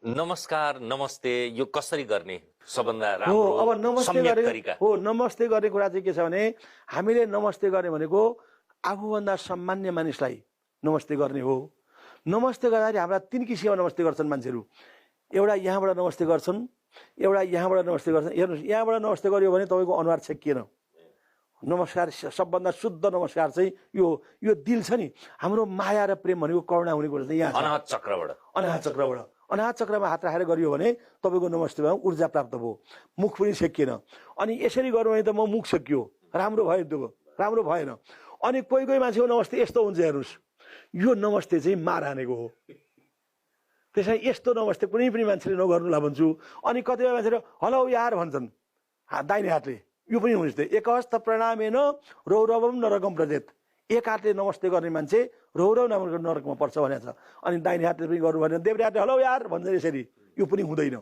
नमस्कार नमस्ते यो कसरी गर्ने सबभन्दा हो राम्रो अब नमस्ते सम्यक गरे तरिका हो नमस्ते गर्ने कुरा चाहिँ के छ भने हामीले नमस्ते गर्ने भनेको आफूभन्दा सामान्य मानिसलाई नमस्ते गर्ने हो। नमस्ते गर्दाखेरि हाम्रा तीन किसिममा नमस्ते गर्छन् मान्छेहरू। एउटा यहाँबाट नमस्ते गर्छन्, एउटा यहाँबाट नमस्ते गर्छन्। हेर्नुहोस्, यहाँबाट नमस्ते गरियो भने तपाईँको अनुहार छेकिएन। नमस्कार सबभन्दा शुद्ध नमस्कार चाहिँ यो दिल छ नि, हाम्रो माया र प्रेम भनेको करुणा हुने कुरा चाहिँ यहाँ छ। अनाहत चक्रबाट अनाहत चक्रमा हात राखेर गरियो भने तपाईँको नमस्तेमा ऊर्जा प्राप्त भयो, मुख पनि छेकिएन। अनि यसरी गर्नु भने त म मुख छेकियो, राम्रो भयो त्यो, राम्रो भएन। अनि कोही कोही मान्छेको नमस्ते यस्तो हुन्छ, हेर्नुहोस् यो नमस्ते चाहिँ मार हानेको हो। त्यसैले यस्तो नमस्ते कुनै पनि मान्छेले नगर्नुलाई भन्छु। अनि कतिपय मान्छेले हलो यार भन्छन् दाहिने हातले, यो पनि हुन्छ। एकहस्त प्रणामेन रौरवम नरकम प्रजेत। एक हातले नमस्ते गर्ने मान्छे रौरव नामक नरकमा पर्छ भनेको छ। अनि दाहिने हातले पनि गर्नु भने देब्रे हातले हलो यार भन्छ, यसरी यो पनि हुँदैन।